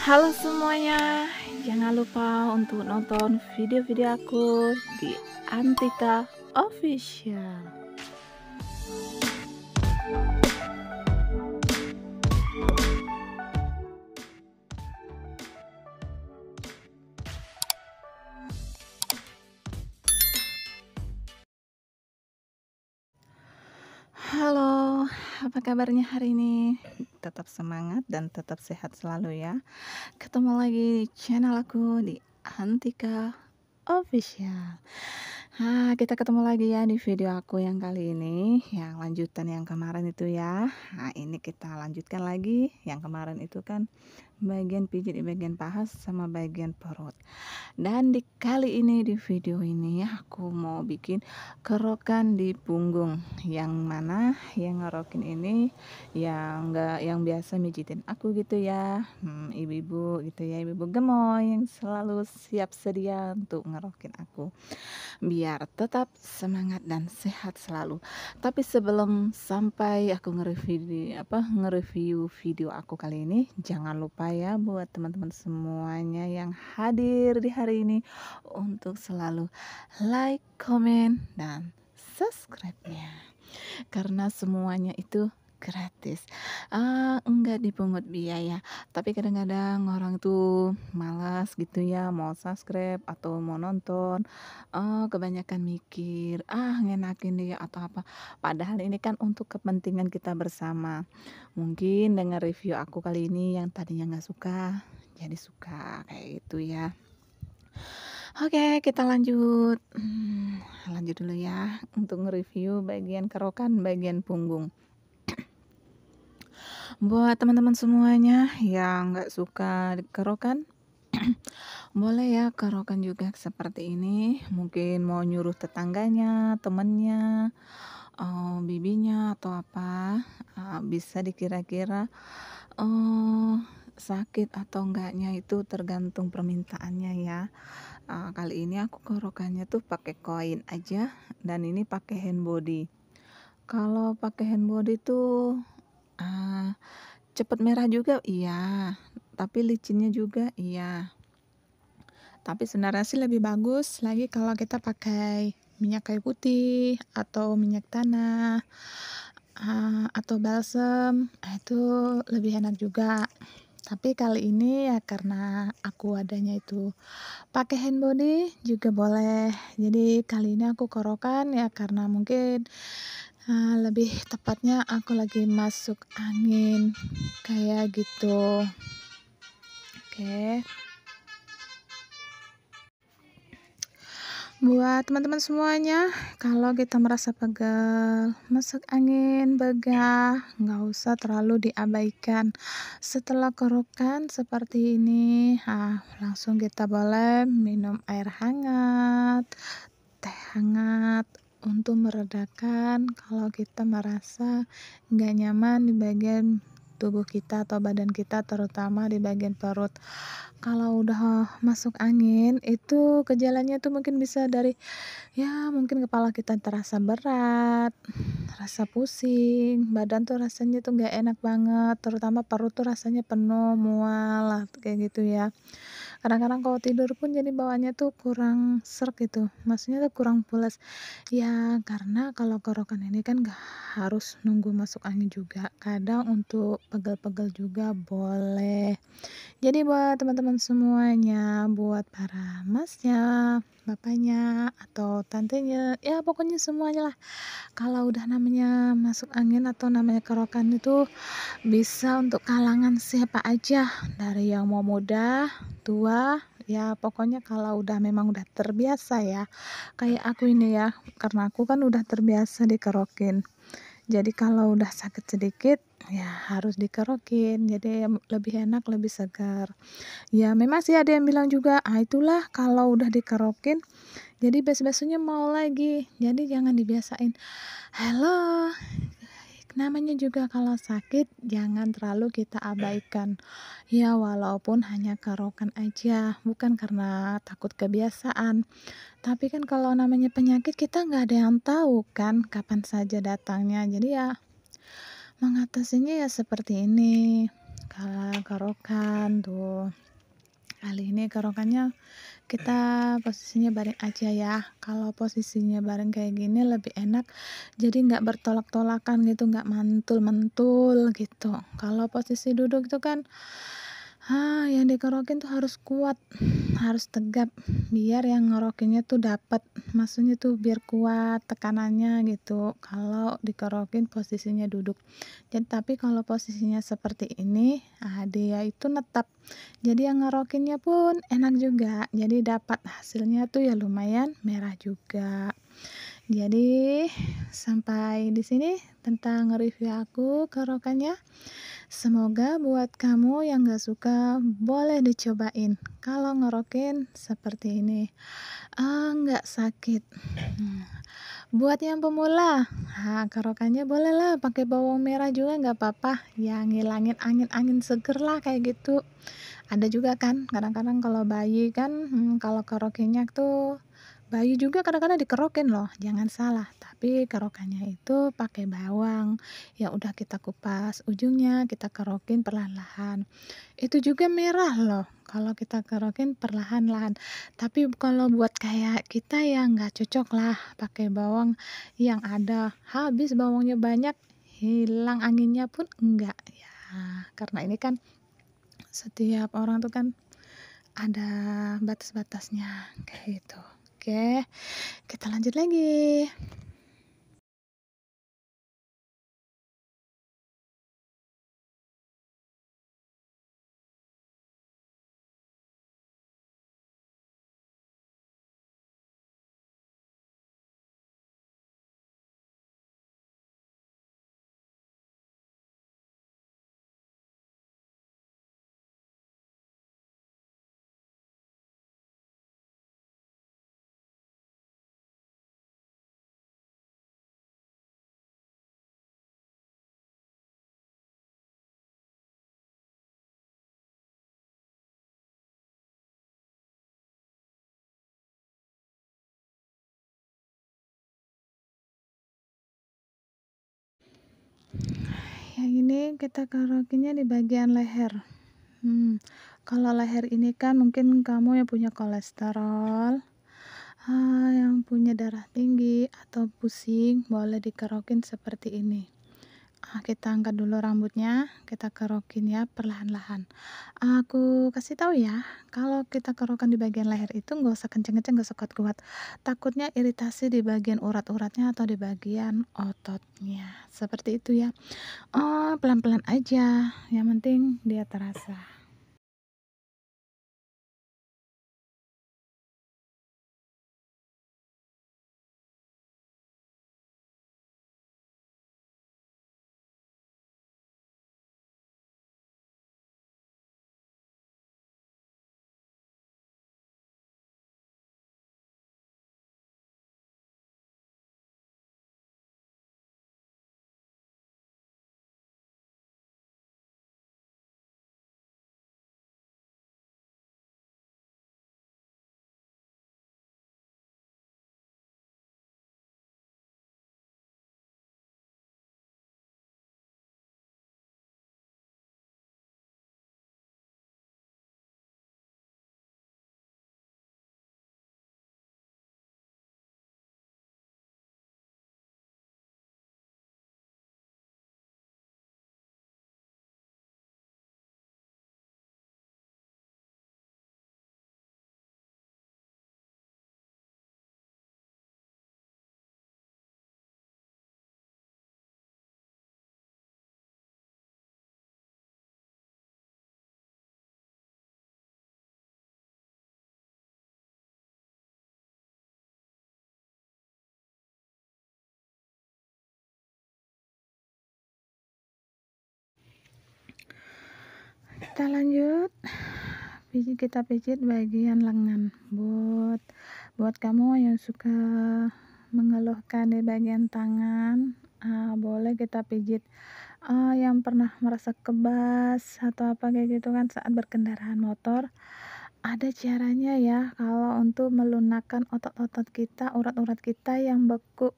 Halo semuanya, jangan lupa untuk nonton video-video aku di Antika Official. Halo, apa kabarnya hari ini? Tetap semangat dan tetap sehat selalu ya. Ketemu lagi di channel aku di Antika Official. Kita ketemu lagi ya di video aku yang kali ini, yang lanjutan yang kemarin itu ya. Ini kita lanjutkan lagi. Yang kemarin itu kan bagian pijit di bagian paha sama bagian perut. Dan di kali ini di video ini aku mau bikin kerokan di punggung. Yang mana yang ngerokin ini yang biasa mijitin aku gitu ya. Ibu-ibu gitu ya, ibu-ibu gemoy yang selalu siap sedia untuk ngerokin aku biar tetap semangat dan sehat selalu. Tapi sebelum sampai aku nge-review video aku kali ini, jangan lupa ya buat teman-teman semuanya yang hadir di hari ini untuk selalu like, comment, dan subscribe-nya. Karena semuanya itu gratis, enggak dipungut biaya. Tapi kadang-kadang orang tuh malas gitu ya mau subscribe atau mau nonton, kebanyakan mikir, ngenakin dia atau apa. Padahal ini kan untuk kepentingan kita bersama. Mungkin dengan review aku kali ini yang tadinya nggak suka, jadi suka kayak gitu ya. Oke, kita lanjut. Lanjut dulu ya untuk nge-review bagian kerokan bagian punggung. Buat teman-teman semuanya yang nggak suka kerokan, boleh ya kerokan juga seperti ini. Mungkin mau nyuruh tetangganya, temennya, bibinya atau apa, bisa dikira-kira sakit atau enggaknya itu tergantung permintaannya ya. Kali ini aku kerokannya tuh pakai koin aja dan ini pakai hand body. Kalau pakai hand body tuh cepet merah juga iya, tapi licinnya juga iya. Tapi sebenarnya sih lebih bagus lagi kalau kita pakai minyak kayu putih atau minyak tanah, atau balsem, itu lebih enak juga. Tapi kali ini ya karena aku adanya itu pakai hand body juga boleh. Jadi kali ini aku kerokan ya karena mungkin lebih tepatnya aku lagi masuk angin kayak gitu. Oke. Buat teman-teman semuanya, kalau kita merasa pegal, masuk angin, begah, nggak usah terlalu diabaikan. Setelah kerokan seperti ini, langsung kita boleh minum air hangat, teh hangat untuk meredakan kalau kita merasa nggak nyaman di bagian tubuh kita atau badan kita, terutama di bagian perut. Kalau udah masuk angin itu gejalanya tuh mungkin bisa dari ya mungkin kepala kita terasa berat, rasa pusing, badan tuh rasanya tuh nggak enak banget, terutama perut tuh rasanya penuh, mual lah kayak gitu ya. Kadang-kadang kalau tidur pun jadi bawaannya tuh kurang sreg gitu, maksudnya tuh kurang pules. Ya karena kalau kerokan ini kan nggak harus nunggu masuk angin juga, kadang untuk pegel-pegel juga boleh. Jadi buat teman-teman semuanya, buat para masnya, bapaknya, atau tantenya, ya pokoknya semuanya lah. Kalau udah namanya masuk angin atau namanya kerokan itu bisa untuk kalangan siapa aja, dari yang mau muda, tua, ya pokoknya kalau memang udah terbiasa ya. Kayak aku ini ya, karena aku kan udah terbiasa dikerokin. Jadi kalau udah sakit sedikit, ya harus dikerokin. Jadi lebih enak, lebih segar. Ya memang sih ada yang bilang juga, itulah kalau udah dikerokin, jadi besok-besoknya mau lagi. Jadi jangan dibiasain. Halo, namanya juga kalau sakit jangan terlalu kita abaikan. Ya walaupun hanya kerokan aja, bukan karena takut kebiasaan. Tapi kan kalau namanya penyakit kita nggak ada yang tahu kan kapan saja datangnya. Jadi ya mengatasinya ya seperti ini. kalau kerokan tuh. Kali ini kerokannya kita posisinya baring aja ya. Kalau posisinya baring kayak gini lebih enak, jadi nggak bertolak-tolakan gitu, nggak mantul-mantul gitu. Kalau posisi duduk itu kan, yang dikerokin tuh harus kuat, harus tegap, biar yang ngerokinnya tuh dapet, maksudnya tuh biar kuat tekanannya gitu. Kalau dikerokin posisinya duduk. Jadi tapi kalau posisinya seperti ini, dia itu netap. Jadi yang ngerokinnya pun enak juga. Jadi dapat hasilnya tuh ya lumayan merah juga. Jadi sampai di sini tentang review aku kerokannya. Semoga buat kamu yang gak suka boleh dicobain. Kalau ngerokin seperti ini, nggak sakit. Buat yang pemula, kerokannya bolehlah pakai bawang merah juga nggak apa-apa. Ya ngilangin angin-angin seger lah kayak gitu. Ada juga kan kadang-kadang kalau bayi kan, kalau kerokinnya tuh bayi juga kadang-kadang dikerokin loh, jangan salah. Tapi kerokannya itu pakai bawang, ya udah kita kupas ujungnya, kita kerokin perlahan-lahan. Itu juga merah loh kalau kita kerokin perlahan-lahan. Tapi kalau buat kayak kita yang nggak cocok lah pakai bawang yang ada habis bawangnya banyak, hilang anginnya pun enggak ya. Karena ini kan setiap orang tuh kan ada batas-batasnya kayak gitu. Oke, kita lanjut lagi. Yang ini kita kerokinnya di bagian leher. Kalau leher ini kan mungkin kamu yang punya kolesterol, yang punya darah tinggi atau pusing, boleh dikerokin seperti ini. Kita angkat dulu rambutnya, kita kerokin ya perlahan-lahan. Aku kasih tahu ya, kalau kita kerokan di bagian leher itu nggak usah kenceng-kenceng, nggak usah kuat-kuat. Takutnya iritasi di bagian urat-uratnya atau di bagian ototnya. Seperti itu ya. Pelan-pelan aja, yang penting dia terasa. Kita lanjut, kita pijit bagian lengan. Buat kamu yang suka mengeluhkan di bagian tangan, boleh kita pijit. Yang pernah merasa kebas atau apa kayak gitu kan saat berkendaraan motor, ada caranya ya kalau untuk melunakkan otot-otot kita, urat-urat kita yang beku.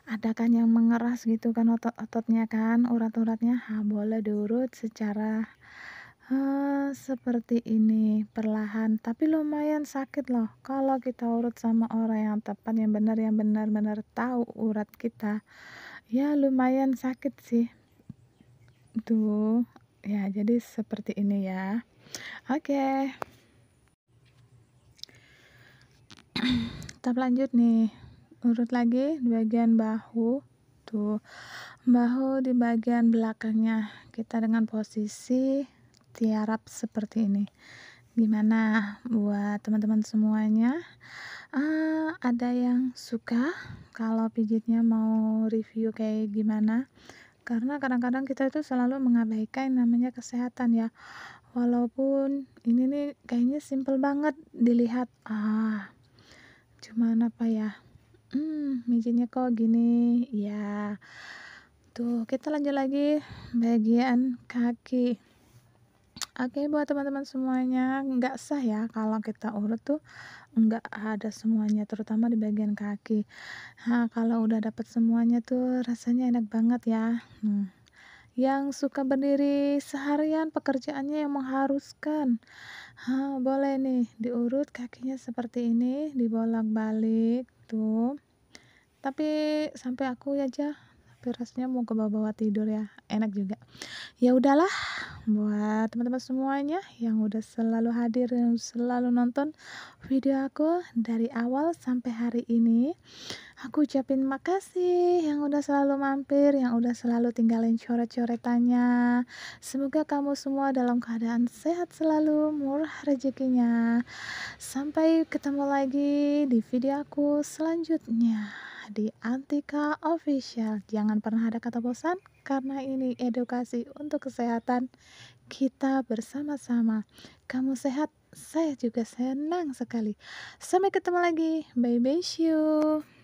ada kan yang mengeras gitu kan otot-ototnya kan, urat-uratnya, boleh diurut secara seperti ini, perlahan, tapi lumayan sakit loh kalau kita urut sama orang yang tepat, yang benar, yang benar-benar tahu urat kita, ya lumayan sakit sih. Tuh, ya jadi seperti ini ya. Oke, kita lanjut nih. Urut lagi di bagian bahu. Tuh, bahu di bagian belakangnya. Kita dengan posisi tiarap seperti ini. Gimana buat teman-teman semuanya? Ada yang suka kalau pijitnya, mau review kayak gimana? Karena kadang-kadang kita itu selalu mengabaikan namanya kesehatan ya. Walaupun ini nih kayaknya simple banget dilihat. Cuman apa ya? Mijitnya kok gini? Ya. Tuh, kita lanjut lagi bagian kaki. Oke, buat teman-teman semuanya, nggak sah ya kalau kita urut tuh nggak ada semuanya, terutama di bagian kaki. Kalau udah dapat semuanya tuh rasanya enak banget ya. Yang suka berdiri seharian, pekerjaannya yang mengharuskan, boleh nih diurut kakinya seperti ini, dibolak-balik tuh. Tapi sampai aku aja, tapi rasanya mau ke bawah-bawah tidur ya, enak juga. Ya udahlah, buat teman-teman semuanya yang udah selalu hadir dan selalu nonton video aku dari awal sampai hari ini, aku ucapin makasih yang udah selalu mampir, yang udah selalu tinggalin coret-coretannya. Semoga kamu semua dalam keadaan sehat selalu, murah rezekinya. Sampai ketemu lagi di video aku selanjutnya di Antika Official. Jangan pernah ada kata bosan, karena ini edukasi untuk kesehatan kita bersama-sama. Kamu sehat, saya juga senang sekali. Sampai ketemu lagi. Bye bye, see you.